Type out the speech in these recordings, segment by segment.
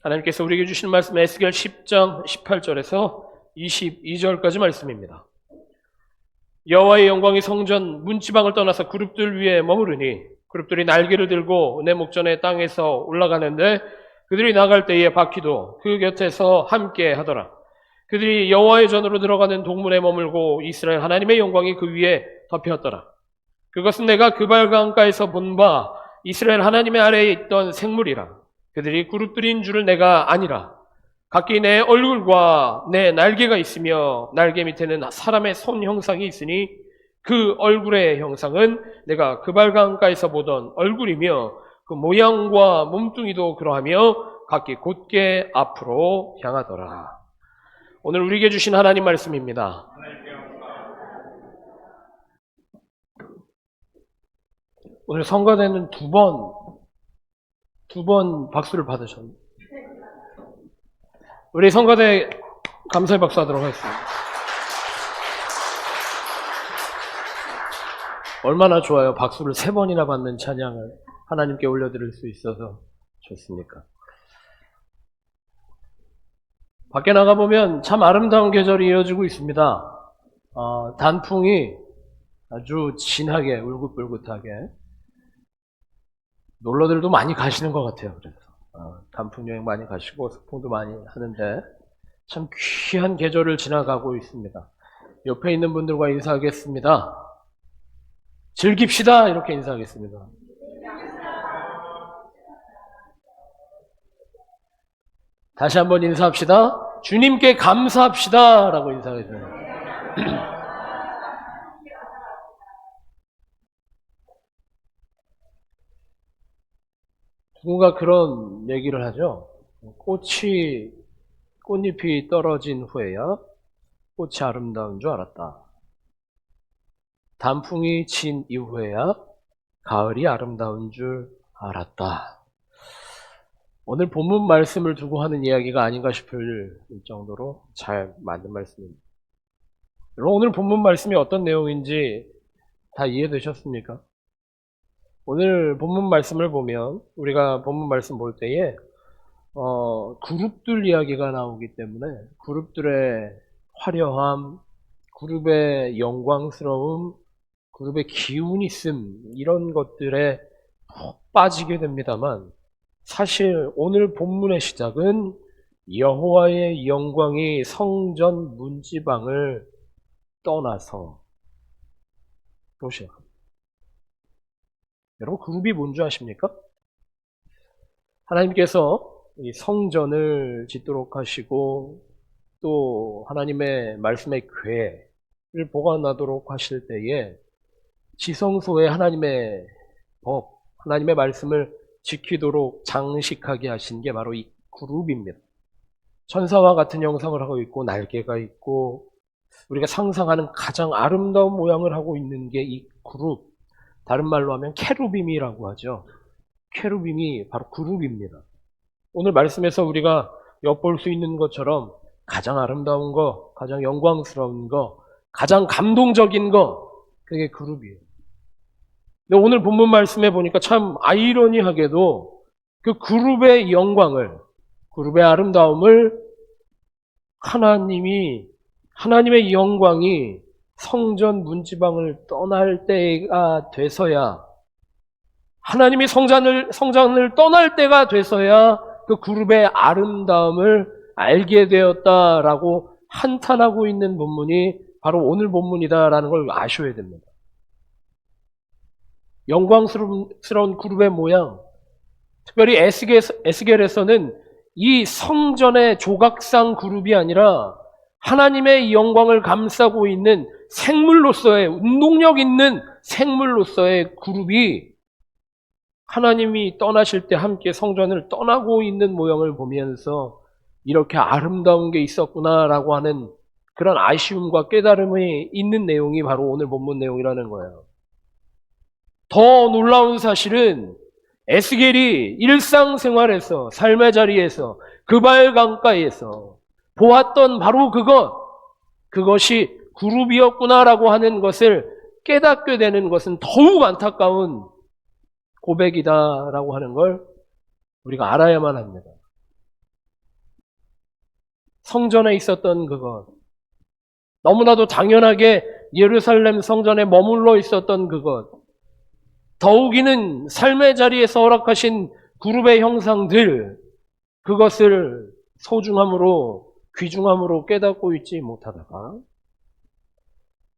하나님께서 우리에게 주신 말씀 에스겔 10장 18절에서 22절까지 말씀입니다. 여호와의 영광이 성전 문지방을 떠나서 그룹들 위에 머무르니 그룹들이 날개를 들고 내 목전의 땅에서 올라가는데 그들이 나갈 때에 바퀴도 그 곁에서 함께 하더라. 그들이 여호와의 전으로 들어가는 동문에 머물고 이스라엘 하나님의 영광이 그 위에 덮였더라. 그것은 내가 그발 강가에서 본 바 이스라엘 하나님의 아래에 있던 생물이라. 그들이 그룹들인 줄을 내가 아니라. 각기 내 얼굴과 내 날개가 있으며 날개 밑에는 사람의 손 형상이 있으니 그 얼굴의 형상은 내가 그발 강가에서 보던 얼굴이며 그 모양과 몸뚱이도 그러하며 각기 곧게 앞으로 향하더라. 오늘 우리에게 주신 하나님 말씀입니다. 오늘 성가대는 두 번 박수를 받으셨네요. 우리 성가대 감사의 박수 하도록 하겠습니다. 얼마나 좋아요. 박수를 3번이나 받는 찬양을 하나님께 올려드릴 수 있어서 좋습니까? 밖에 나가보면 참 아름다운 계절이 이어지고 있습니다. 단풍이 아주 진하게 울긋불긋하게 놀러들도 많이 가시는 것 같아요. 그래서 단풍 여행 많이 가시고 소풍도 많이 하는데 참 귀한 계절을 지나가고 있습니다. 옆에 있는 분들과 인사하겠습니다. 즐깁시다 이렇게 인사하겠습니다. 다시 한번 인사합시다. 주님께 감사합시다 라고 인사하겠습니다. 누군가 그런 얘기를 하죠. 꽃잎이 떨어진 후에야 꽃이 아름다운 줄 알았다. 단풍이 진 이후에야 가을이 아름다운 줄 알았다. 오늘 본문 말씀을 두고 하는 이야기가 아닌가 싶을 정도로 잘 맞는 말씀입니다. 여러분, 오늘 본문 말씀이 어떤 내용인지 다 이해되셨습니까? 오늘 본문 말씀을 보면 우리가 본문 말씀 볼 때에 그룹들 이야기가 나오기 때문에 그룹들의 화려함, 그룹의 영광스러움, 그룹의 기운 있음 이런 것들에 푹 빠지게 됩니다만 사실 오늘 본문의 시작은 여호와의 영광이 성전 문지방을 떠나서 또 시작합니다. 여러분 그룹이 뭔지 아십니까? 하나님께서 이 성전을 짓도록 하시고 또 하나님의 말씀의 궤를 보관하도록 하실 때에 지성소에 하나님의 법, 하나님의 말씀을 지키도록 장식하게 하신 게 바로 이 그룹입니다. 천사와 같은 형상을 하고 있고 날개가 있고 우리가 상상하는 가장 아름다운 모양을 하고 있는 게 이 그룹, 다른 말로 하면 케루빔이라고 하죠. 케루빔이 바로 그룹입니다. 오늘 말씀에서 우리가 엿볼 수 있는 것처럼 가장 아름다운 거, 가장 영광스러운 거, 가장 감동적인 거, 그게 그룹이에요. 근데 오늘 본문 말씀에 보니까 참 아이러니하게도 그 그룹의 영광을, 그룹의 아름다움을 하나님의 영광이 성전 문지방을 떠날 때가 돼서야, 하나님이 성전을 떠날 때가 돼서야 그 그룹의 아름다움을 알게 되었다라고 한탄하고 있는 본문이 바로 오늘 본문이다라는 걸 아셔야 됩니다. 영광스러운 그룹의 모양, 특별히 에스겔에서는 이 성전의 조각상 그룹이 아니라 하나님의 영광을 감싸고 있는 생물로서의, 운동력 있는 생물로서의 그룹이 하나님이 떠나실 때 함께 성전을 떠나고 있는 모양을 보면서 이렇게 아름다운 게 있었구나라고 하는 그런 아쉬움과 깨달음이 있는 내용이 바로 오늘 본문 내용이라는 거예요. 더 놀라운 사실은 에스겔이 일상생활에서, 삶의 자리에서, 그발 강가에서 보았던 바로 그것이 그룹이었구나라고 하는 것을 깨닫게 되는 것은 더욱 안타까운 고백이다라고 하는 걸 우리가 알아야만 합니다. 성전에 있었던 그것, 너무나도 당연하게 예루살렘 성전에 머물러 있었던 그것, 더욱이는 삶의 자리에서 허락하신 그룹의 형상들, 그것을 소중함으로, 귀중함으로 깨닫고 있지 못하다가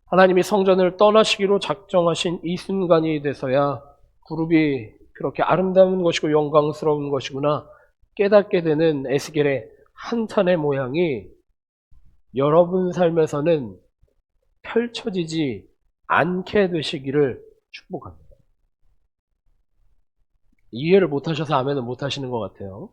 하나님이 성전을 떠나시기로 작정하신 이 순간이 돼서야 그룹이 그렇게 아름다운 것이고 영광스러운 것이구나 깨닫게 되는 에스겔의 한탄의 모양이 여러분 삶에서는 펼쳐지지 않게 되시기를 축복합니다. 이해를 못하셔서 아멘은 못하시는 것 같아요.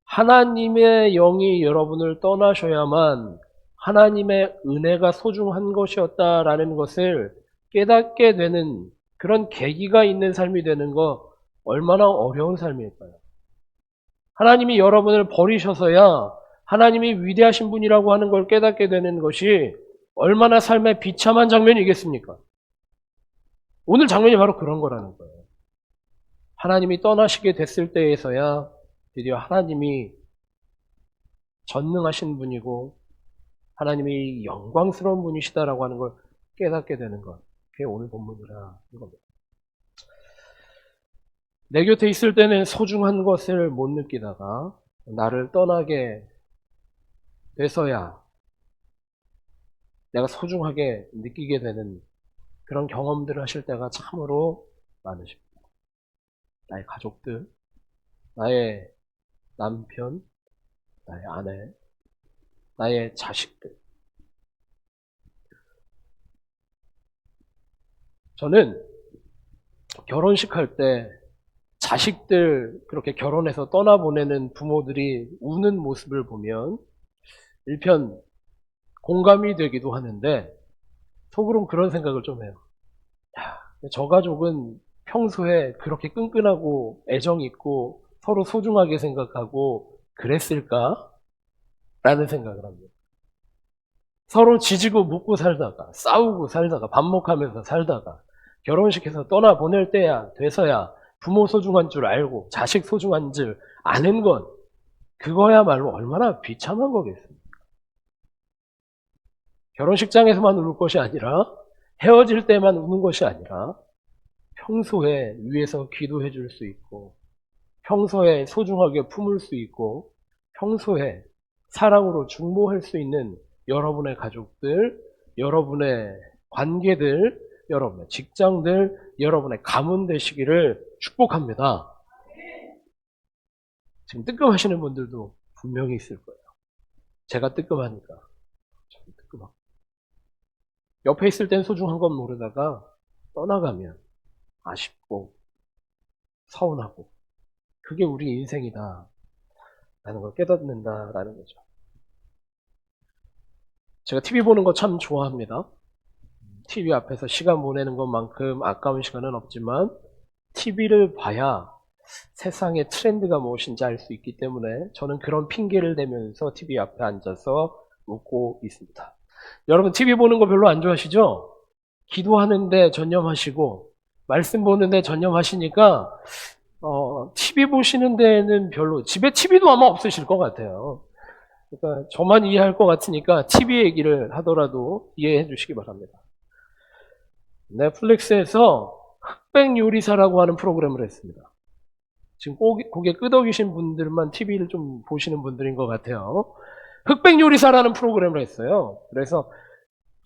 하나님의 영이 여러분을 떠나셔야만 하나님의 은혜가 소중한 것이었다라는 것을 깨닫게 되는 그런 계기가 있는 삶이 되는 거 얼마나 어려운 삶일까요? 하나님이 여러분을 버리셔서야 하나님이 위대하신 분이라고 하는 걸 깨닫게 되는 것이 얼마나 삶의 비참한 장면이겠습니까? 오늘 장면이 바로 그런 거라는 거예요. 하나님이 떠나시게 됐을 때에서야 드디어 하나님이 전능하신 분이고 하나님이 영광스러운 분이시다라고 하는 걸 깨닫게 되는 것. 그게 오늘 본문이라 이겁니다. 내 곁에 있을 때는 소중한 것을 못 느끼다가 나를 떠나게 돼서야 내가 소중하게 느끼게 되는 그런 경험들을 하실 때가 참으로 많으십니다. 나의 가족들, 나의 남편, 나의 아내, 나의 자식들. 저는 결혼식 할 때 자식들 그렇게 결혼해서 떠나보내는 부모들이 우는 모습을 보면 일편 공감이 되기도 하는데 속으로는 그런 생각을 좀 해요. 야, 저 가족은 평소에 그렇게 끈끈하고 애정 있고 서로 소중하게 생각하고 그랬을까? 라는 생각을 합니다. 서로 지지고 묻고 살다가 싸우고 살다가 반목하면서 살다가 결혼식에서 떠나보낼 때야 돼서야 부모 소중한 줄 알고 자식 소중한 줄 아는 건 그거야말로 얼마나 비참한 거겠습니까? 결혼식장에서만 울 것이 아니라 헤어질 때만 우는 것이 아니라 평소에 위에서 기도해 줄 수 있고 평소에 소중하게 품을 수 있고 평소에 사랑으로 중보할 수 있는 여러분의 가족들, 여러분의 관계들, 여러분의 직장들, 여러분의 가문 되시기를 축복합니다. 지금 뜨끔하시는 분들도 분명히 있을 거예요. 제가 뜨끔하니까. 저도 뜨끔하고. 옆에 있을 땐 소중한 건 모르다가 떠나가면 아쉽고 서운하고 그게 우리 인생이다 라는 걸 깨닫는다라는 거죠. 제가 TV 보는 거 참 좋아합니다. TV 앞에서 시간 보내는 것만큼 아까운 시간은 없지만 TV를 봐야 세상의 트렌드가 무엇인지 알 수 있기 때문에 저는 그런 핑계를 대면서 TV 앞에 앉아서 웃고 있습니다. 여러분 TV 보는 거 별로 안 좋아하시죠? 기도하는데 전념하시고 말씀 보는데 전념하시니까 TV 보시는 데는 별로 집에 TV도 아마 없으실 것 같아요. 그러니까 저만 이해할 것 같으니까 TV 얘기를 하더라도 이해해 주시기 바랍니다. 넷플릭스에서 흑백 요리사라고 하는 프로그램을 했습니다. 지금 고개 끄덕이신 분들만 TV를 좀 보시는 분들인 것 같아요. 흑백 요리사라는 프로그램을 했어요. 그래서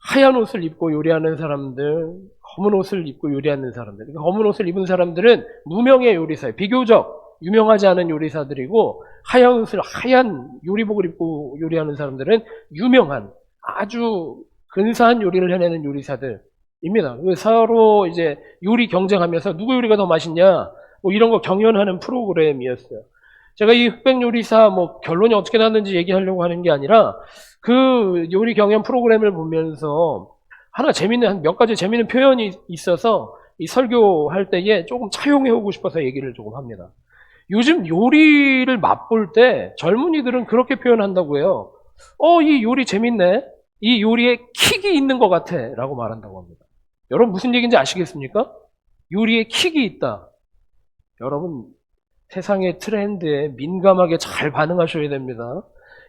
하얀 옷을 입고 요리하는 사람들, 검은 옷을 입고 요리하는 사람들. 검은 옷을 입은 사람들은 무명의 요리사예요. 비교적 유명하지 않은 요리사들이고 하얀 요리복을 입고 요리하는 사람들은 유명한 아주 근사한 요리를 해내는 요리사들입니다. 서로 이제 요리 경쟁하면서 누구 요리가 더 맛있냐 뭐 이런 거 경연하는 프로그램이었어요. 제가 이 흑백 요리사 뭐 결론이 어떻게 났는지 얘기하려고 하는 게 아니라 그 요리 경연 프로그램을 보면서 하나 한 몇 가지 재미있는 표현이 있어서 이 설교할 때에 조금 차용해 오고 싶어서 얘기를 조금 합니다. 요즘 요리를 맛볼 때 젊은이들은 그렇게 표현한다고 해요. 이 요리 재밌네. 이 요리에 킥이 있는 것 같아. 라고 말한다고 합니다. 여러분 무슨 얘기인지 아시겠습니까? 요리에 킥이 있다. 여러분 세상의 트렌드에 민감하게 잘 반응하셔야 됩니다.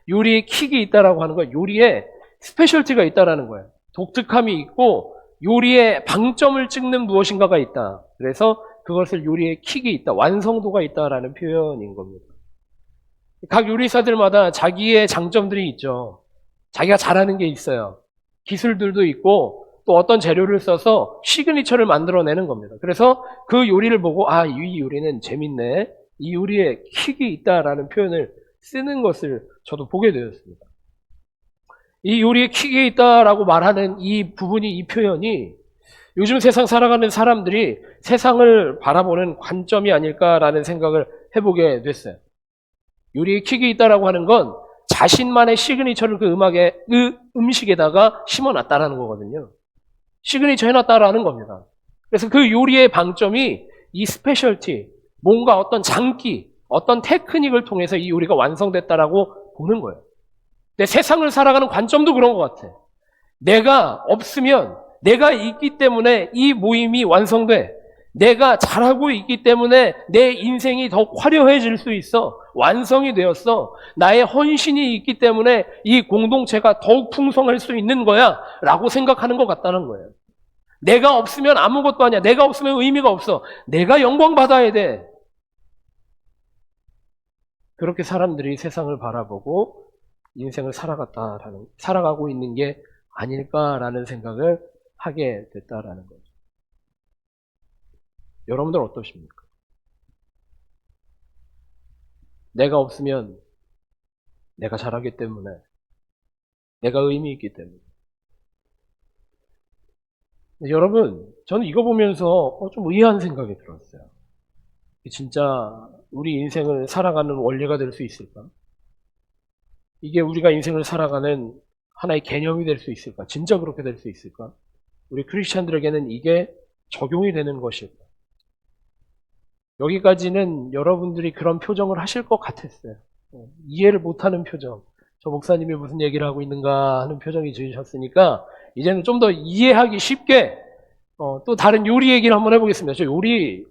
요리에 킥이 있다라고 하는 거예요. 요리에 스페셜티가 있다라는 거예요. 독특함이 있고 요리에 방점을 찍는 무엇인가가 있다. 그래서 그것을 요리에 킥이 있다, 완성도가 있다라는 표현인 겁니다. 각 요리사들마다 자기의 장점들이 있죠. 자기가 잘하는 게 있어요. 기술들도 있고 또 어떤 재료를 써서 시그니처를 만들어내는 겁니다. 그래서 그 요리를 보고 아, 이 요리는 재밌네, 이 요리에 킥이 있다라는 표현을 쓰는 것을 저도 보게 되었습니다. 이 요리에 킥이 있다라고 말하는 이 부분이, 이 표현이 요즘 세상 살아가는 사람들이 세상을 바라보는 관점이 아닐까라는 생각을 해보게 됐어요. 요리에 킥이 있다라고 하는 건 자신만의 시그니처를 그 음식에다가 심어놨다라는 거거든요. 시그니처 해놨다라는 겁니다. 그래서 그 요리의 방점이 이 스페셜티, 뭔가 어떤 장기, 어떤 테크닉을 통해서 이 요리가 완성됐다라고 보는 거예요. 근데 세상을 살아가는 관점도 그런 것 같아. 내가 없으면, 내가 있기 때문에 이 모임이 완성돼. 내가 잘하고 있기 때문에 내 인생이 더 화려해질 수 있어. 완성이 되었어. 나의 헌신이 있기 때문에 이 공동체가 더욱 풍성할 수 있는 거야 라고 생각하는 것 같다는 거예요. 내가 없으면 아무것도 아니야. 내가 없으면 의미가 없어. 내가 영광 받아야 돼. 그렇게 사람들이 세상을 바라보고 인생을 살아가고 있는 게 아닐까라는 생각을 하게 됐다라는 거죠. 여러분들 어떠십니까? 내가 없으면 내가 잘하기 때문에, 내가 의미 있기 때문에. 여러분, 저는 이거 보면서 좀 의아한 생각이 들었어요. 진짜 우리 인생을 살아가는 원리가 될 수 있을까? 이게 우리가 인생을 살아가는 하나의 개념이 될 수 있을까? 진짜 그렇게 될 수 있을까? 우리 크리스찬들에게는 이게 적용이 되는 것일까? 여기까지는 여러분들이 그런 표정을 하실 것 같았어요. 이해를 못하는 표정. 저 목사님이 무슨 얘기를 하고 있는가 하는 표정이 지으셨으니까 이제는 좀 더 이해하기 쉽게 또 다른 요리 얘기를 한번 해보겠습니다. 저 요리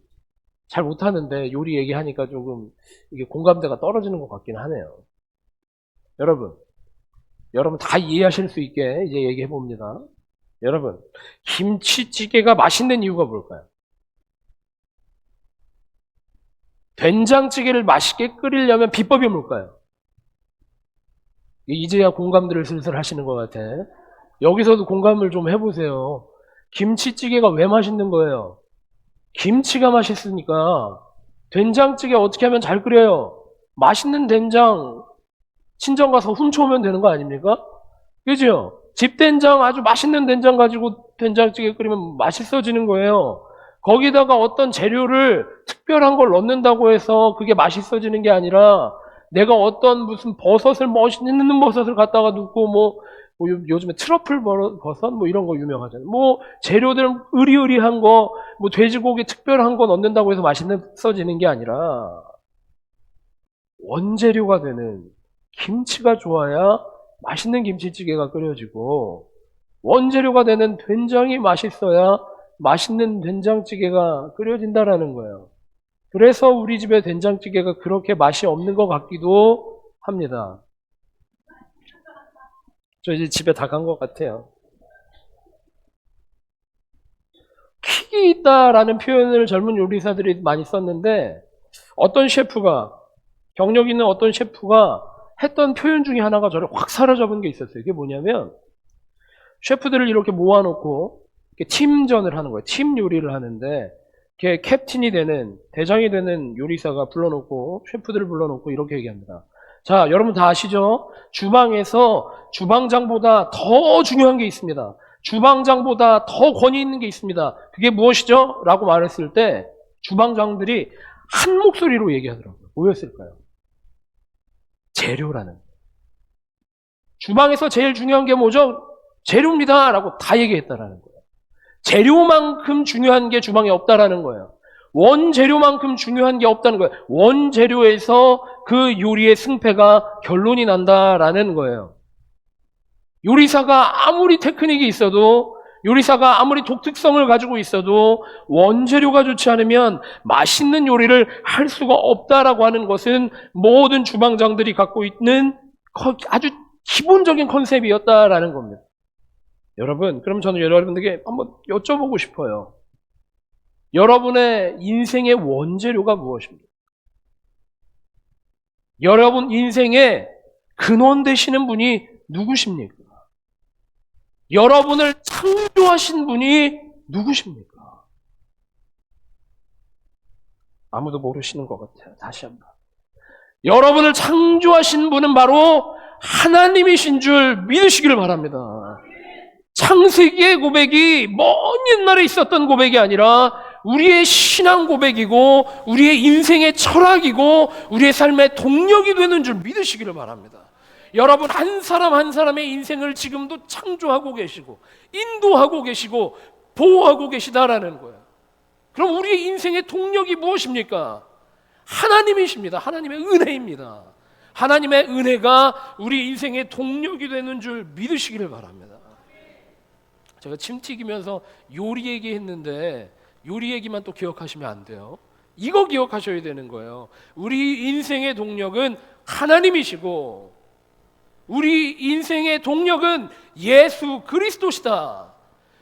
잘 못하는데 요리 얘기하니까 조금 이게 공감대가 떨어지는 것 같긴 하네요. 여러분 다 이해하실 수 있게 이제 얘기해 봅니다. 여러분, 김치찌개가 맛있는 이유가 뭘까요? 된장찌개를 맛있게 끓이려면 비법이 뭘까요? 이제야 공감들을 슬슬 하시는 것 같아. 여기서도 공감을 좀 해보세요. 김치찌개가 왜 맛있는 거예요? 김치가 맛있으니까. 된장찌개 어떻게 하면 잘 끓여요? 맛있는 된장 친정 가서 훔쳐오면 되는 거 아닙니까? 그죠? 집된장, 아주 맛있는 된장 가지고 된장찌개 끓이면 맛있어지는 거예요. 거기다가 어떤 재료를 특별한 걸 넣는다고 해서 그게 맛있어지는 게 아니라 내가 어떤 무슨 버섯을, 멋있는 버섯을 갖다가 넣고 요즘에 트러플 버섯 이런 거 유명하잖아요. 재료들 으리으리한 거, 돼지고기 특별한 거 넣는다고 해서 맛있어지는 게 아니라 원재료가 되는 김치가 좋아야 맛있는 김치찌개가 끓여지고, 원재료가 되는 된장이 맛있어야 맛있는 된장찌개가 끓여진다라는 거예요. 그래서 우리 집에 된장찌개가 그렇게 맛이 없는 것 같기도 합니다. 저 이제 집에 다 간 것 같아요. 킥이 있다라는 표현을 젊은 요리사들이 많이 썼는데, 경력 있는 어떤 셰프가 했던 표현 중에 하나가 저를 확 사로잡은 게 있었어요. 이게 뭐냐면, 셰프들을 이렇게 모아놓고 이렇게 팀전을 하는 거예요. 팀 요리를 하는데, 이렇게 캡틴이 되는, 대장이 되는 요리사가 불러놓고, 셰프들을 불러놓고 이렇게 얘기합니다. 자, 여러분 다 아시죠? 주방에서 주방장보다 더 중요한 게 있습니다. 주방장보다 더 권위 있는 게 있습니다. 그게 무엇이죠? 라고 말했을 때 주방장들이 한 목소리로 얘기하더라고요. 뭐였을까요? 재료라는. 주방에서 제일 중요한 게 뭐죠? 재료입니다. 라고 다 얘기했다라는 거예요. 재료만큼 중요한 게 주방에 없다라는 거예요. 원재료만큼 중요한 게 없다는 거예요. 원재료에서 그 요리의 승패가 결론이 난다라는 거예요. 요리사가 아무리 테크닉이 있어도, 요리사가 아무리 독특성을 가지고 있어도 원재료가 좋지 않으면 맛있는 요리를 할 수가 없다라고 하는 것은 모든 주방장들이 갖고 있는 아주 기본적인 컨셉이었다라는 겁니다. 여러분, 그럼 저는 여러분들에게 한번 여쭤보고 싶어요. 여러분의 인생의 원재료가 무엇입니까? 여러분 인생의 근원 되시는 분이 누구십니까? 여러분을 창조하신 분이 누구십니까? 아무도 모르시는 것 같아요. 다시 한번. 여러분을 창조하신 분은 바로 하나님이신 줄 믿으시기를 바랍니다. 창세기의 고백이 먼 옛날에 있었던 고백이 아니라 우리의 신앙 고백이고 우리의 인생의 철학이고 우리의 삶의 동력이 되는 줄 믿으시기를 바랍니다. 여러분 한 사람 한 사람의 인생을 지금도 창조하고 계시고 인도하고 계시고 보호하고 계시다라는 거예요. 그럼 우리의 인생의 동력이 무엇입니까? 하나님이십니다. 하나님의 은혜입니다. 하나님의 은혜가 우리 인생의 동력이 되는 줄 믿으시기를 바랍니다. 제가 침 튀기면서 요리 얘기했는데 요리 얘기만 또 기억하시면 안 돼요. 이거 기억하셔야 되는 거예요. 우리 인생의 동력은 하나님이시고 우리 인생의 동력은 예수 그리스도시다.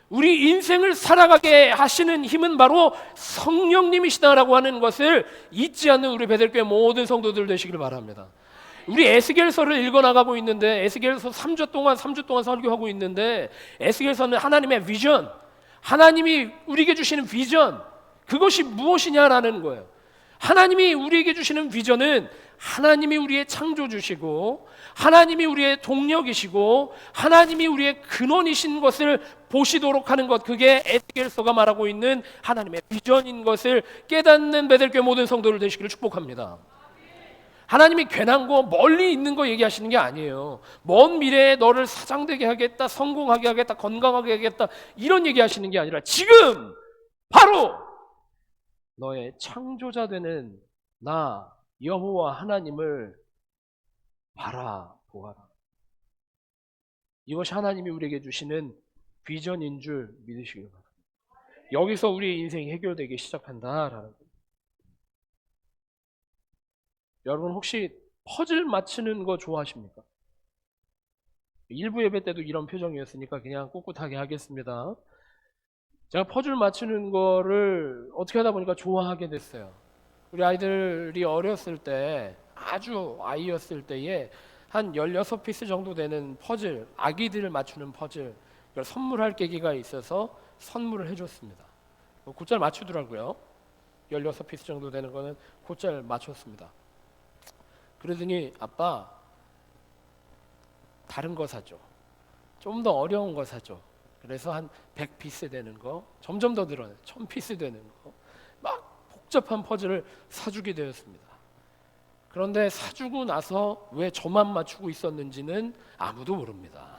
우리 인생을 살아가게 하시는 힘은 바로 성령님이시다라고 하는 것을 잊지 않는 우리 베델교회 모든 성도들 되시길 바랍니다. 우리 에스겔서를 읽어나가고 있는데 에스겔서 3주 동안 설교하고 있는데 에스겔서는 하나님의 비전, 하나님이 우리에게 주시는 비전, 그것이 무엇이냐라는 거예요. 하나님이 우리에게 주시는 비전은 하나님이 우리의 창조주시고 하나님이 우리의 동력이시고 하나님이 우리의 근원이신 것을 보시도록 하는 것, 그게 에스겔서가 말하고 있는 하나님의 비전인 것을 깨닫는 베델교회 모든 성도들 되시기를 축복합니다. 하나님이 괜한 거 멀리 있는 거 얘기하시는 게 아니에요. 먼 미래에 너를 사장되게 하겠다, 성공하게 하겠다, 건강하게 하겠다 이런 얘기하시는 게 아니라 지금 바로 너의 창조자 되는 나 여호와 하나님을 바라보아라. 이것이 하나님이 우리에게 주시는 비전인 줄 믿으시길 바랍니다. 여기서 우리의 인생이 해결되기 시작한다라는 거예요. 여러분 혹시 퍼즐 맞추는 거 좋아하십니까? 일부 예배 때도 이런 표정이었으니까 그냥 꿋꿋하게 하겠습니다. 제가 퍼즐 맞추는 거를 어떻게 하다 보니까 좋아하게 됐어요. 우리 아이들이 어렸을 때, 아주 아이였을 때에 한 16피스 정도 되는 퍼즐, 아기들을 맞추는 퍼즐, 그걸 선물할 계기가 있어서 선물을 해줬습니다. 곧잘 맞추더라고요. 16피스 정도 되는 거는 곧잘 맞췄습니다. 그러더니 아빠 다른 거 사줘. 좀 더 어려운 거 사줘. 그래서 한 100피스 되는 거, 점점 더 늘어나요. 1000피스 되는 거, 막 복잡한 퍼즐을 사주게 되었습니다. 그런데 사주고 나서 왜 저만 맞추고 있었는지는 아무도 모릅니다.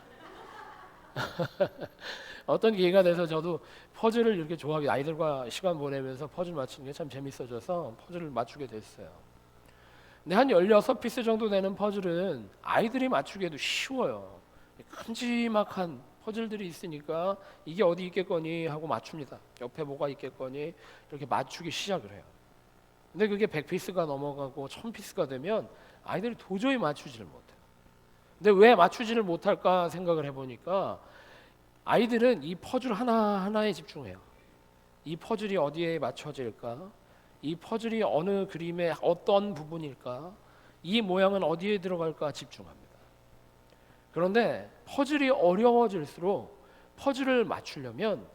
어떤 기회가 돼서 저도 퍼즐을 이렇게 좋아하게, 아이들과 시간 보내면서 퍼즐 맞추는 게 참 재밌어져서 퍼즐을 맞추게 됐어요. 근데 한 16피스 정도 되는 퍼즐은 아이들이 맞추기에도 쉬워요. 큼지막한 퍼즐들이 있으니까 이게 어디 있겠거니 하고 맞춥니다. 옆에 뭐가 있겠거니 이렇게 맞추기 시작을 해요. 근데 그게 100피스가 넘어가고 1000피스가 되면 아이들이 도저히 맞추지를 못해요. 근데 왜 맞추지를 못할까 생각을 해보니까 아이들은 이 퍼즐 하나하나에 집중해요. 이 퍼즐이 어디에 맞춰질까? 이 퍼즐이 어느 그림의 어떤 부분일까? 이 모양은 어디에 들어갈까 집중합니다. 그런데 퍼즐이 어려워질수록 퍼즐을 맞추려면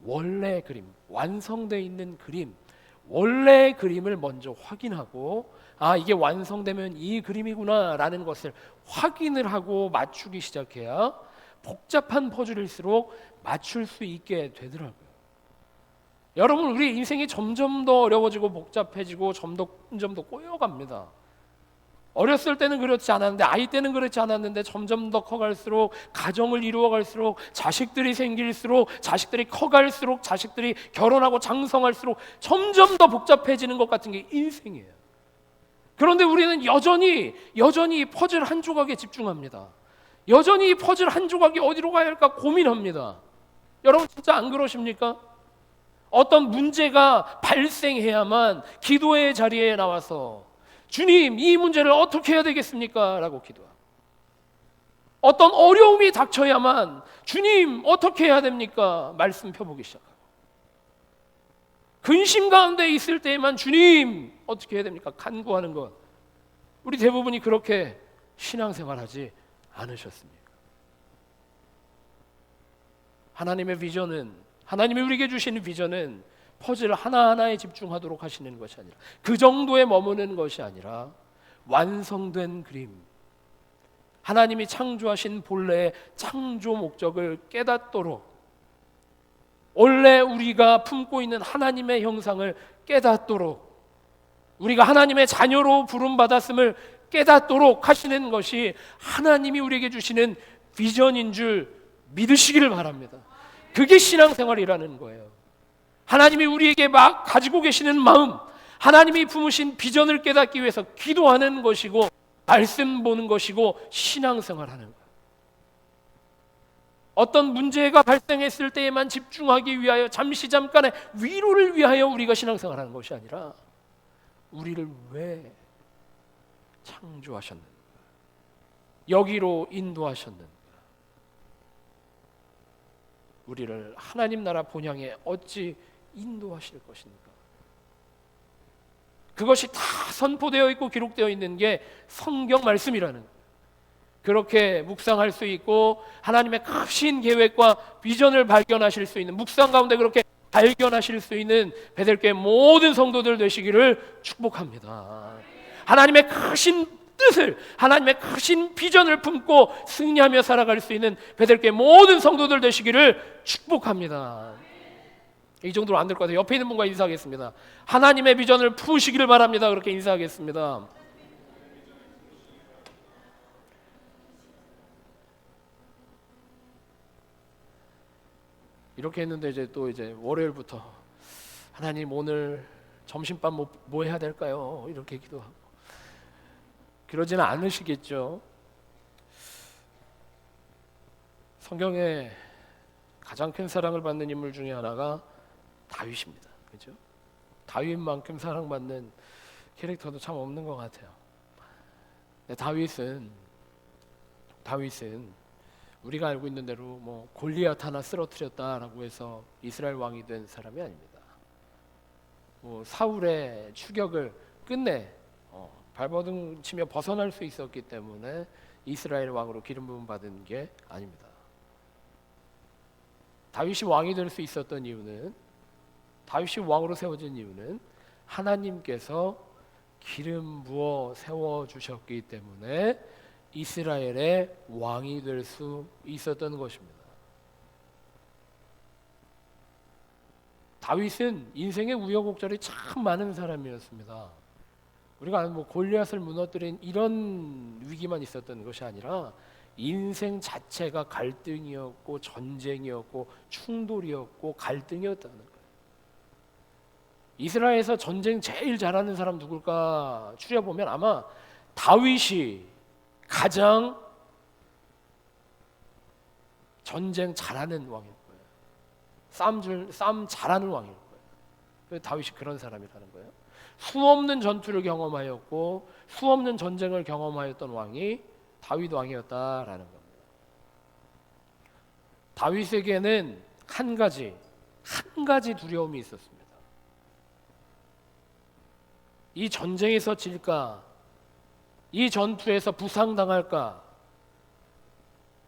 원래 그림, 완성되어 있는 그림, 원래 그림을 먼저 확인하고 아 이게 완성되면 이 그림이구나 라는 것을 확인을 하고 맞추기 시작해야 복잡한 퍼즐일수록 맞출 수 있게 되더라고요. 여러분 우리 인생이 점점 더 어려워지고 복잡해지고 점점 더 꼬여갑니다. 어렸을 때는 그렇지 않았는데 아이 때는 그렇지 않았는데 점점 더 커갈수록 가정을 이루어갈수록 자식들이 생길수록 자식들이 커갈수록 자식들이 결혼하고 장성할수록 점점 더 복잡해지는 것 같은 게 인생이에요. 그런데 우리는 여전히 퍼즐 한 조각에 집중합니다. 여전히 퍼즐 한 조각이 어디로 가야 할까 고민합니다. 여러분 진짜 안 그러십니까? 어떤 문제가 발생해야만 기도의 자리에 나와서 주님 이 문제를 어떻게 해야 되겠습니까? 라고 기도합니다. 어떤 어려움이 닥쳐야만 주님 어떻게 해야 됩니까? 말씀 펴보기 시작하고, 근심 가운데 있을 때에만 주님 어떻게 해야 됩니까? 간구하는 것. 우리 대부분이 그렇게 신앙생활하지 않으셨습니까? 하나님의 비전은, 하나님이 우리에게 주시는 비전은 퍼즐 하나하나에 집중하도록 하시는 것이 아니라, 그 정도에 머무는 것이 아니라 완성된 그림, 하나님이 창조하신 본래의 창조 목적을 깨닫도록, 원래 우리가 품고 있는 하나님의 형상을 깨닫도록, 우리가 하나님의 자녀로 부름받았음을 깨닫도록 하시는 것이 하나님이 우리에게 주시는 비전인 줄 믿으시기를 바랍니다. 그게 신앙생활이라는 거예요. 하나님이 우리에게 막 가지고 계시는 마음, 하나님이 품으신 비전을 깨닫기 위해서 기도하는 것이고, 말씀 보는 것이고, 신앙생활하는 거예요. 어떤 문제가 발생했을 때에만 집중하기 위하여, 잠깐의 위로를 위하여 우리가 신앙생활하는 것이 아니라, 우리를 왜 창조하셨는가, 여기로 인도하셨는가, 우리를 하나님 나라 본향에 어찌 인도하실 것인가, 그것이 다 선포되어 있고 기록되어 있는 게 성경 말씀이라는 거예요. 그렇게 묵상할 수 있고 하나님의 크신 계획과 비전을 발견하실 수 있는, 묵상 가운데 그렇게 발견하실 수 있는 베델교회 모든 성도들 되시기를 축복합니다. 하나님의 크신 뜻을, 하나님의 크신 비전을 품고 승리하며 살아갈 수 있는 베델교회 모든 성도들 되시기를 축복합니다. 이 정도로 안 될 것 같아요. 옆에 있는 분과 인사하겠습니다. 하나님의 비전을 품으시기를 바랍니다. 그렇게 인사하겠습니다. 이렇게 했는데 이제 월요일부터 하나님 오늘 점심밥 뭐 해야 될까요? 이렇게 기도하고 그러지는 않으시겠죠. 성경에 가장 큰 사랑을 받는 인물 중에 하나가 다윗입니다. 그렇죠? 다윗만큼 사랑받는 캐릭터도 참 없는 것 같아요. 다윗은 우리가 알고 있는 대로 뭐 골리앗 하나 쓰러뜨렸다라고 해서 이스라엘 왕이 된 사람이 아닙니다. 뭐 사울의 추격을 끝내 발버둥치며 벗어날 수 있었기 때문에 이스라엘 왕으로 기름 부음 받은 게 아닙니다. 다윗이 왕이 될 수 있었던 이유는, 다윗이 왕으로 세워진 이유는 하나님께서 기름 부어 세워 주셨기 때문에 이스라엘의 왕이 될 수 있었던 것입니다. 다윗은 인생의 우여곡절이 참 많은 사람이었습니다. 우리가 아는 골리앗을 무너뜨린 이런 위기만 있었던 것이 아니라 인생 자체가 갈등이었고 전쟁이었고 충돌이었고 갈등이었다는 거예요. 이스라엘에서 전쟁 제일 잘하는 사람 누굴까 추려보면 아마 다윗이 가장 전쟁 잘하는 왕일 거예요. 싸움 잘하는 왕일 거예요. 다윗이 그런 사람이라는 거예요. 수없는 전투를 경험하였고 수없는 전쟁을 경험하였던 왕이 다윗 왕이었다라는 겁니다. 다윗에게는 한 가지 두려움이 있었습니다. 이 전쟁에서 질까? 이 전투에서 부상당할까?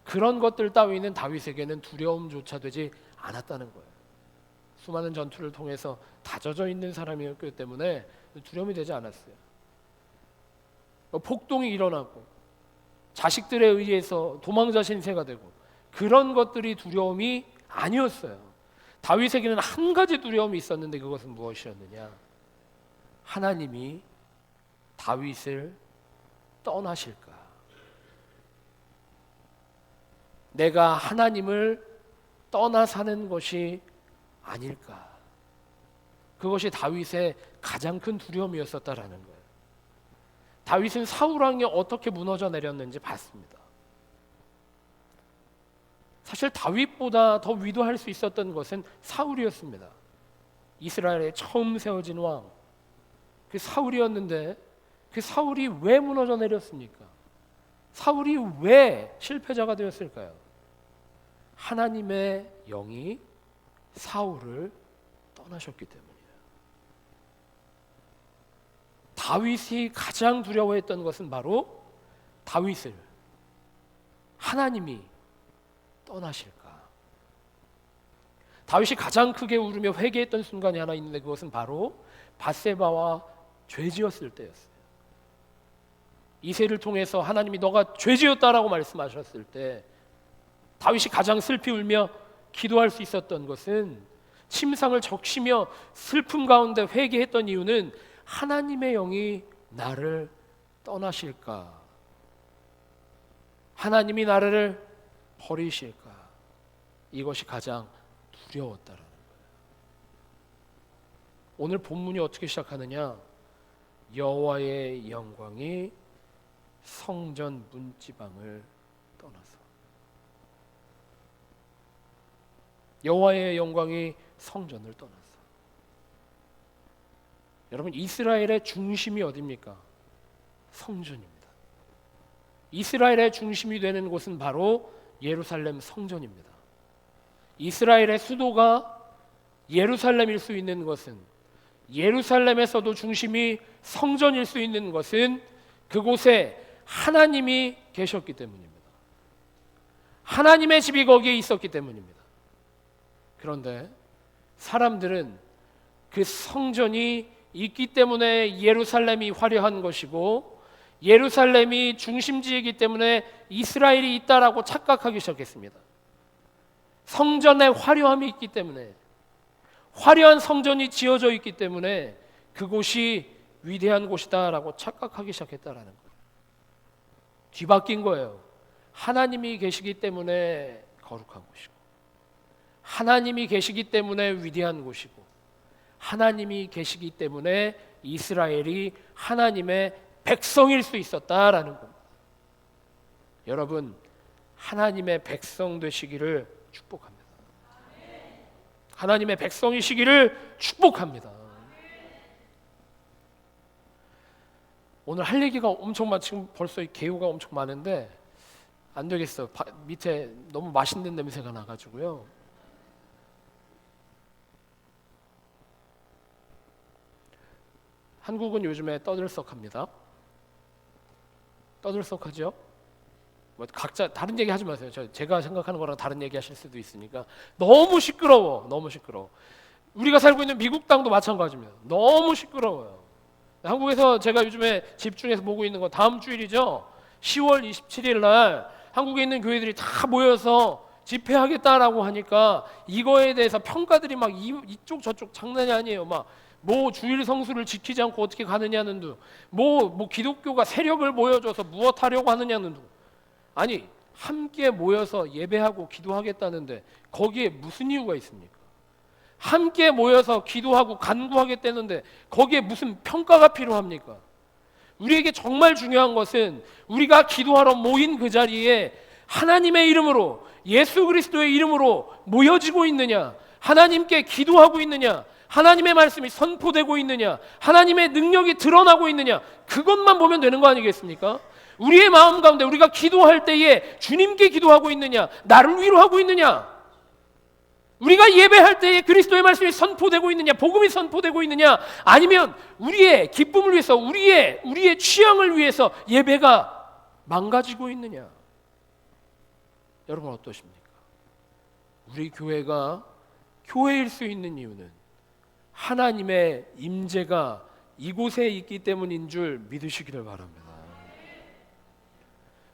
그런 것들 따위는 다윗에게는 두려움조차 되지 않았다는 거예요. 수많은 전투를 통해서 다져져 있는 사람이었기 때문에 두려움이 되지 않았어요. 폭동이 일어나고 자식들에 의해서 도망자 신세가 되고 그런 것들이 두려움이 아니었어요. 다윗에게는 한 가지 두려움이 있었는데 그것은 무엇이었느냐? 하나님이 다윗을 떠나실까? 내가 하나님을 떠나 사는 것이 아닐까? 그것이 다윗의 가장 큰 두려움이었었다라는 거예요. 다윗은 사울 왕이 어떻게 무너져 내렸는지 봤습니다. 사실 다윗보다 더 위도할 수 있었던 것은 사울이었습니다. 이스라엘에 처음 세워진 왕, 그 사울이었는데 그 사울이 왜 무너져 내렸습니까? 사울이 왜 실패자가 되었을까요? 하나님의 영이 사울을 떠나셨기 때문이에요. 다윗이 가장 두려워했던 것은 바로 다윗을 하나님이 떠나실까. 다윗이 가장 크게 울으며 회개했던 순간이 하나 있는데 그것은 바로 밧세바와 죄지었을 때였어요. 이새를 통해서 하나님이 너가 죄지었다라고 말씀하셨을 때 다윗이 가장 슬피 울며 기도할 수 있었던 것은, 침상을 적시며 슬픔 가운데 회개했던 이유는 하나님의 영이 나를 떠나실까, 하나님이 나를 버리실까, 이것이 가장 두려웠다라는 거예요. 오늘 본문이 어떻게 시작하느냐? 여호와의 영광이 성전 문지방을 떠나서. 여호와의 영광이 성전을 떠나서. 여러분, 이스라엘의 중심이 어디입니까? 성전입니다. 이스라엘의 중심이 되는 곳은 바로 예루살렘 성전입니다. 이스라엘의 수도가 예루살렘일 수 있는 것은, 예루살렘에서도 중심이 성전일 수 있는 것은 그곳에 하나님이 계셨기 때문입니다. 하나님의 집이 거기에 있었기 때문입니다. 그런데 사람들은 그 성전이 있기 때문에 예루살렘이 화려한 것이고, 예루살렘이 중심지이기 때문에 이스라엘이 있다라고 착각하기 시작했습니다. 성전에 화려함이 있기 때문에, 화려한 성전이 지어져 있기 때문에 그곳이 위대한 곳이다라고 착각하기 시작했다라는 거예요. 뒤바뀐 거예요. 하나님이 계시기 때문에 거룩한 곳이고, 하나님이 계시기 때문에 위대한 곳이고, 하나님이 계시기 때문에 이스라엘이 하나님의 백성일 수 있었다라는 겁니다. 여러분, 하나님의 백성 되시기를 축복합니다. 하나님의 백성이시기를 축복합니다. 오늘 할 얘기가 엄청 지금 벌써 개요가 엄청 많은데 안 되겠어. 밑에 너무 맛있는 냄새가 나가지고요. 한국은 요즘에 떠들썩합니다. 떠들썩하죠? 뭐 각자 다른 얘기 하지 마세요. 제가 생각하는 거랑 다른 얘기 하실 수도 있으니까. 너무 시끄러워. 너무 시끄러워. 우리가 살고 있는 미국 땅도 마찬가지입니다. 너무 시끄러워요. 한국에서 제가 요즘에 집중해서 보고 있는 건 다음 주일이죠. 10월 27일 날 한국에 있는 교회들이 다 모여서 집회하겠다라고 하니까 이거에 대해서 평가들이 막 이쪽 저쪽 장난이 아니에요. 막 뭐 주일 성수를 지키지 않고 어떻게 가느냐는 둥, 뭐 기독교가 세력을 모여줘서 무엇 하려고 하느냐는 둥. 아니, 함께 모여서 예배하고 기도하겠다는데 거기에 무슨 이유가 있습니까? 함께 모여서 기도하고 간구하겠다는데 거기에 무슨 평가가 필요합니까? 우리에게 정말 중요한 것은 우리가 기도하러 모인 그 자리에 하나님의 이름으로, 예수 그리스도의 이름으로 모여지고 있느냐, 하나님께 기도하고 있느냐, 하나님의 말씀이 선포되고 있느냐, 하나님의 능력이 드러나고 있느냐, 그것만 보면 되는 거 아니겠습니까? 우리의 마음 가운데 우리가 기도할 때에 주님께 기도하고 있느냐, 나를 위로하고 있느냐, 우리가 예배할 때에 그리스도의 말씀이 선포되고 있느냐, 복음이 선포되고 있느냐, 아니면 우리의 기쁨을 위해서, 우리의 취향을 위해서 예배가 망가지고 있느냐. 여러분 어떠십니까? 우리 교회가 교회일 수 있는 이유는 하나님의 임재가 이곳에 있기 때문인 줄 믿으시기를 바랍니다.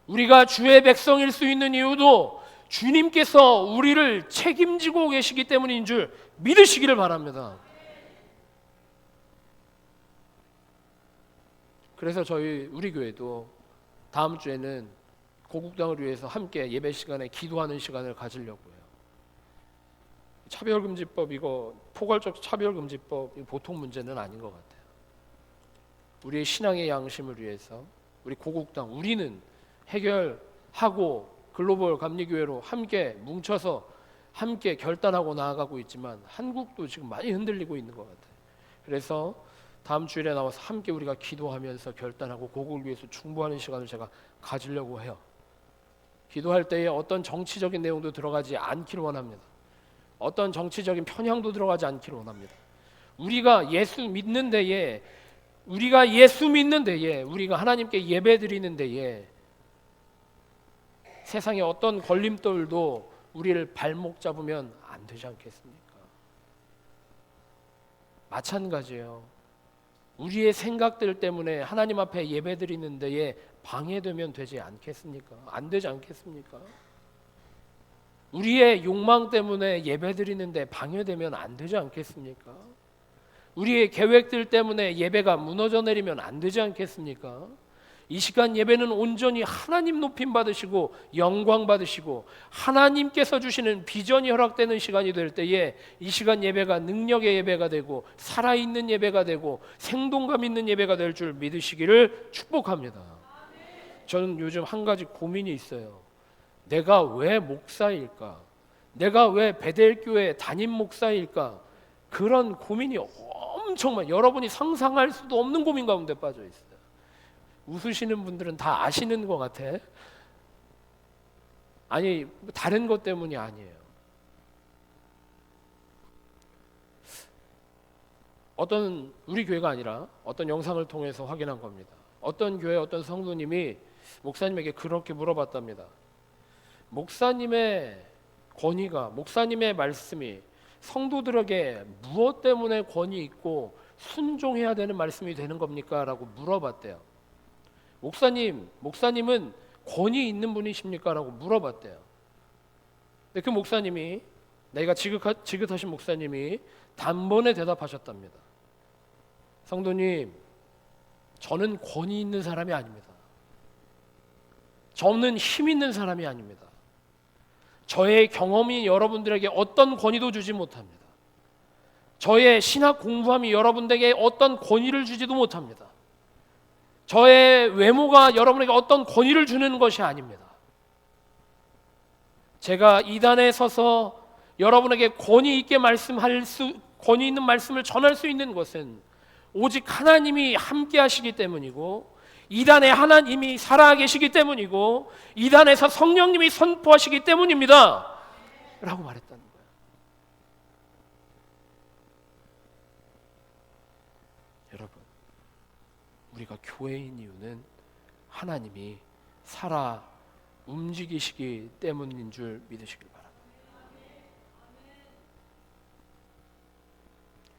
우리가 주의 백성일 수 있는 이유도 주님께서 우리를 책임지고 계시기 때문인 줄 믿으시기를 바랍니다. 그래서 우리 교회도 다음 주에는 고국당을 위해서 함께 예배 시간에 기도하는 시간을 가지려고요. 차별금지법, 이거 포괄적 차별금지법 보통 문제는 아닌 것 같아요. 우리의 신앙의 양심을 위해서 우리 고국당, 우리는 해결하고 글로벌 감리교회로 함께 뭉쳐서 함께 결단하고 나아가고 있지만 한국도 지금 많이 흔들리고 있는 것 같아요. 그래서 다음 주일에 나와서 함께 우리가 기도하면서 결단하고 그걸 위해서 중보하는 시간을 제가 가지려고 해요. 기도할 때에 어떤 정치적인 내용도 들어가지 않기를 원합니다. 어떤 정치적인 편향도 들어가지 않기를 원합니다. 우리가 예수 믿는 데에 우리가 하나님께 예배드리는 데에 세상의 어떤 걸림돌도 우리를 발목 잡으면 안 되지 않겠습니까? 마찬가지예요. 우리의 생각들 때문에 하나님 앞에 예배드리는 데에 방해되면 되지 않겠습니까? 안 되지 않겠습니까? 우리의 욕망 때문에 예배드리는데 방해되면 안 되지 않겠습니까? 우리의 계획들 때문에 예배가 무너져 내리면 안 되지 않겠습니까? 이 시간 예배는 온전히 하나님 높임 받으시고 영광 받으시고 하나님께서 주시는 비전이 허락되는 시간이 될 때에 이 시간 예배가 능력의 예배가 되고 살아있는 예배가 되고 생동감 있는 예배가 될 줄 믿으시기를 축복합니다. 저는 요즘 한 가지 고민이 있어요. 내가 왜 목사일까? 내가 왜 베델교회 담임 목사일까? 그런 고민이 엄청 많아요. 여러분이 상상할 수도 없는 고민 가운데 빠져 있어요. 웃으시는 분들은 다 아시는 것 같아. 아니, 다른 것 때문이 아니에요. 우리 교회가 아니라 어떤 영상을 통해서 확인한 겁니다. 어떤 교회 어떤 성도님이 목사님에게 그렇게 물어봤답니다. 목사님의 권위가, 목사님의 말씀이 성도들에게 무엇 때문에 권위 있고 순종해야 되는 말씀이 되는 겁니까? 라고 물어봤대요. 목사님은 권위 있는 분이십니까? 라고 물어봤대요. 근데 그 목사님이, 내가 지긋하신 목사님이 단번에 대답하셨답니다. 성도님, 저는 권위 있는 사람이 아닙니다. 저는 힘 있는 사람이 아닙니다. 저의 경험이 여러분들에게 어떤 권위도 주지 못합니다. 저의 신학 공부함이 여러분들에게 어떤 권위를 주지도 못합니다. 저의 외모가 여러분에게 어떤 권위를 주는 것이 아닙니다. 제가 이 단에 서서 여러분에게 권위 있는 말씀을 전할 수 있는 것은 오직 하나님이 함께 하시기 때문이고, 이 단에 하나님이 살아계시기 때문이고, 이 단에서 성령님이 선포하시기 때문입니다 라고 말했다는 거예요. 여러분, 우리가 교회인 이유는 하나님이 살아 움직이시기 때문인 줄 믿으시길 바랍니다.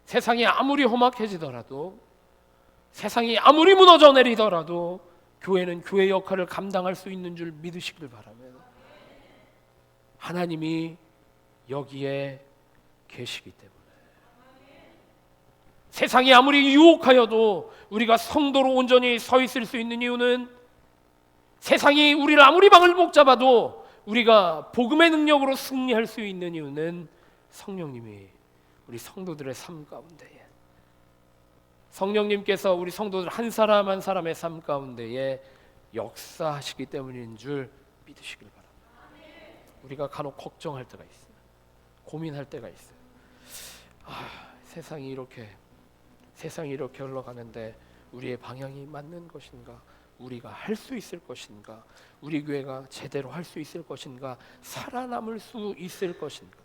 세상이 아무리 험악해지더라도, 세상이 아무리 무너져 내리더라도 교회는 교회 역할을 감당할 수 있는 줄 믿으시길 바랍니다. 하나님이 여기에 계시기 때문에. 세상이 아무리 유혹하여도 우리가 성도로 온전히 서 있을 수 있는 이유는, 세상이 우리를 아무리 방을 잡아도 우리가 복음의 능력으로 승리할 수 있는 이유는 성령님이 우리 성도들의 삶 가운데에, 성령님께서 우리 성도들 한 사람 한 사람의 삶 가운데에 역사하시기 때문인 줄 믿으시길 바랍니다. 우리가 간혹 걱정할 때가 있어요. 고민할 때가 있어요. 세상이 이렇게 흘러가는데 우리의 방향이 맞는 것인가? 우리가 할 수 있을 것인가? 우리 교회가 제대로 할 수 있을 것인가? 살아남을 수 있을 것인가?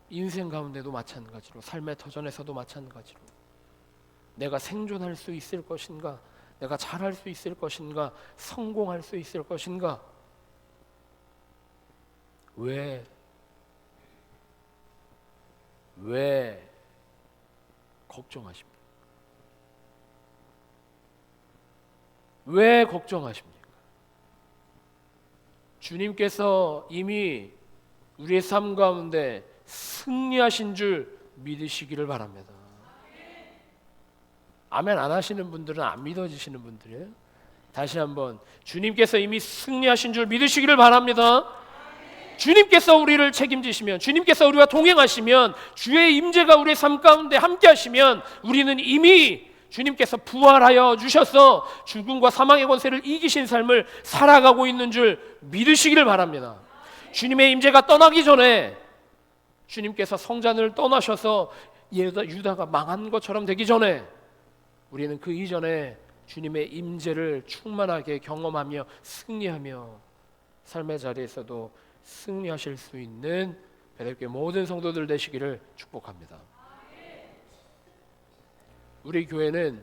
인생 가운데도 마찬가지로, 삶의 터전에서도 마찬가지로, 내가 생존할 수 있을 것인가? 내가 잘할 수 있을 것인가? 성공할 수 있을 것인가? 왜 걱정하십니까? 왜 걱정하십니까? 주님께서 이미 우리의 삶 가운데 승리하신 줄 믿으시기를 바랍니다. 아멘 안 하시는 분들은 안 믿어지시는 분들이에요. 다시 한번, 주님께서 이미 승리하신 줄 믿으시기를 바랍니다. 주님께서 우리를 책임지시면, 주님께서 우리와 동행하시면, 주의 임재가 우리의 삶 가운데 함께 하시면, 우리는 이미 주님께서 부활하여 주셔서 죽음과 사망의 권세를 이기신 삶을 살아가고 있는 줄 믿으시기를 바랍니다. 주님의 임재가 떠나기 전에 주님께서 성전을 떠나셔서 유다가 망한 것처럼 되기 전에 우리는 그 이전에 주님의 임재를 충만하게 경험하며 승리하며 삶의 자리에서도 승리하실 수 있는 베델교회 모든 성도들 되시기를 축복합니다. 우리 교회는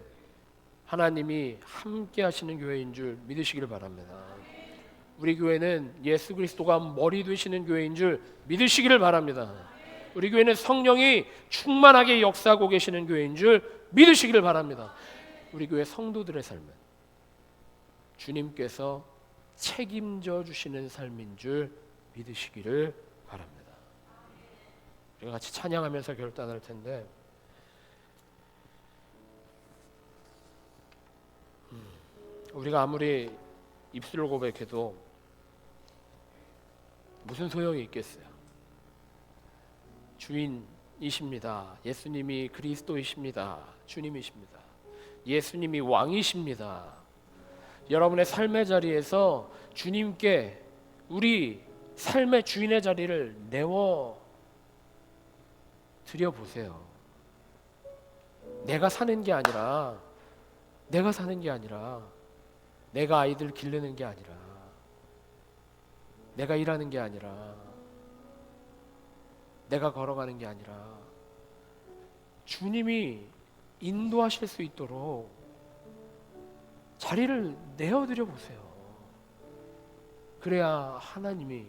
하나님이 함께 하시는 교회인 줄 믿으시기를 바랍니다. 우리 교회는 예수 그리스도가 머리 되시는 교회인 줄 믿으시기를 바랍니다. 우리 교회는 성령이 충만하게 역사하고 계시는 교회인 줄 믿으시기를 바랍니다. 우리 교회 성도들의 삶은 주님께서 책임져 주시는 삶인 줄 믿으시기를 바랍니다. 우리가 같이 찬양하면서 결단할 텐데, 우리가 아무리 입술로 고백해도 무슨 소용이 있겠어요? 주인이십니다. 예수님이 그리스도이십니다. 주님이십니다. 예수님이 왕이십니다. 여러분의 삶의 자리에서 주님께 우리 삶의 주인의 자리를 내어 드려보세요. 내가 사는 게 아니라 내가 아이들 기르는 게 아니라 내가 일하는 게 아니라 내가 걸어가는 게 아니라 주님이 인도하실 수 있도록 자리를 내어드려 보세요. 그래야 하나님이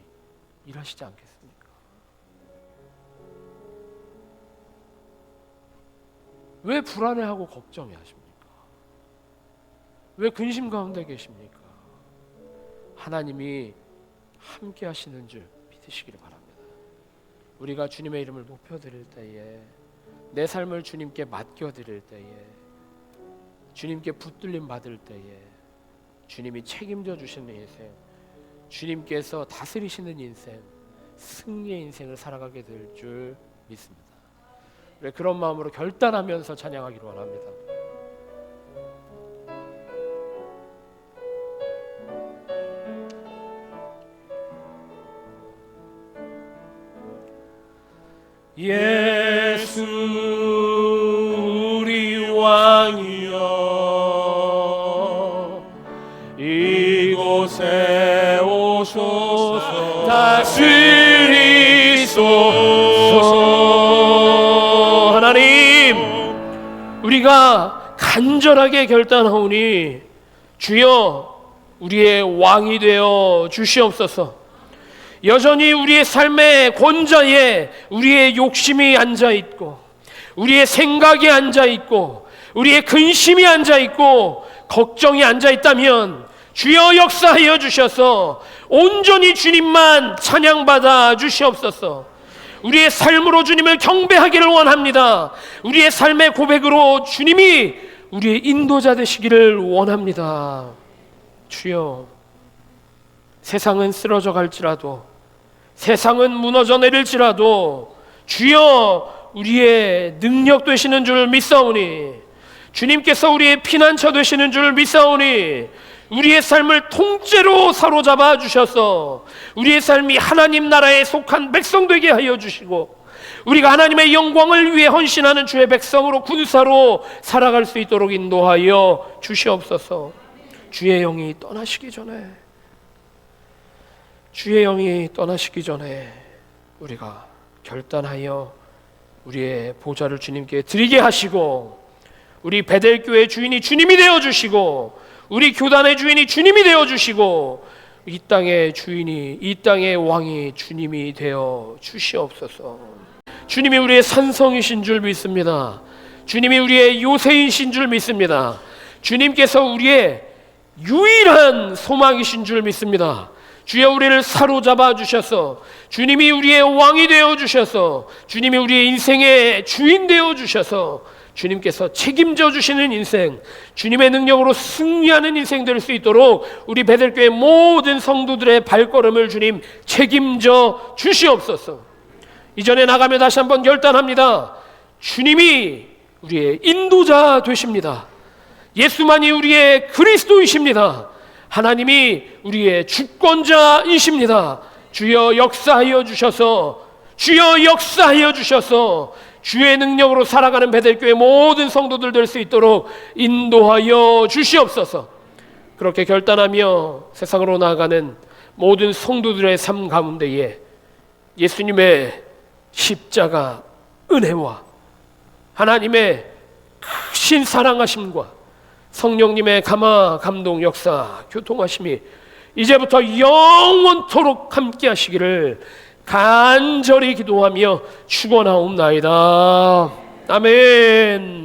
일하시지 않겠습니까? 왜 불안해하고 걱정해 하십니까? 왜 근심 가운데 계십니까? 하나님이 함께 하시는 줄 믿으시기를 바랍니다. 우리가 주님의 이름을 높여드릴 때에, 내 삶을 주님께 맡겨드릴 때에, 주님께 붙들림 받을 때에 주님이 책임져 주시는 인생, 주님께서 다스리시는 인생, 승리의 인생을 살아가게 될 줄 믿습니다. 그런 마음으로 결단하면서 찬양하기를 원합니다. 예수 우리 왕이여, 이곳에 오소서 다스리소서. 하나님, 우리가 간절하게 결단하오니 주여 우리의 왕이 되어 주시옵소서. 여전히 우리의 삶의 권좌에 우리의 욕심이 앉아있고, 우리의 생각이 앉아있고, 우리의 근심이 앉아있고, 걱정이 앉아있다면 주여 역사하여 주셔서 온전히 주님만 찬양받아 주시옵소서. 우리의 삶으로 주님을 경배하기를 원합니다. 우리의 삶의 고백으로 주님이 우리의 인도자 되시기를 원합니다. 주여, 세상은 쓰러져 갈지라도, 세상은 무너져 내릴지라도 주여 우리의 능력 되시는 줄 믿사오니, 주님께서 우리의 피난처 되시는 줄 믿사오니, 우리의 삶을 통째로 사로잡아 주셔서 우리의 삶이 하나님 나라에 속한 백성 되게 하여 주시고, 우리가 하나님의 영광을 위해 헌신하는 주의 백성으로, 군사로 살아갈 수 있도록 인도하여 주시옵소서. 주의 영이 떠나시기 전에 우리가 결단하여 우리의 보좌를 주님께 드리게 하시고, 우리 베델교회 주인이 주님이 되어주시고, 우리 교단의 주인이 주님이 되어주시고, 이 땅의 주인이, 이 땅의 왕이 주님이 되어 주시옵소서. 주님이 우리의 산성이신 줄 믿습니다. 주님이 우리의 요새이신 줄 믿습니다. 주님께서 우리의 유일한 소망이신 줄 믿습니다. 주여 우리를 사로잡아 주셔서, 주님이 우리의 왕이 되어 주셔서, 주님이 우리의 인생의 주인 되어 주셔서, 주님께서 책임져 주시는 인생, 주님의 능력으로 승리하는 인생 될 수 있도록 우리 베델교회 모든 성도들의 발걸음을 주님 책임져 주시옵소서. 이전에 나가며 다시 한번 결단합니다. 주님이 우리의 인도자 되십니다. 예수만이 우리의 그리스도이십니다. 하나님이 우리의 주권자이십니다. 주여 역사하여 주셔서 주여 역사하여 주셔서 주의 능력으로 살아가는 베델교회 모든 성도들 될 수 있도록 인도하여 주시옵소서. 그렇게 결단하며 세상으로 나아가는 모든 성도들의 삶 가운데에 예수님의 십자가 은혜와 하나님의 크신 사랑하심과 성령님의 감화 감동 역사 교통하심이 이제부터 영원토록 함께 하시기를 간절히 기도하며 축원하옵나이다. 아멘.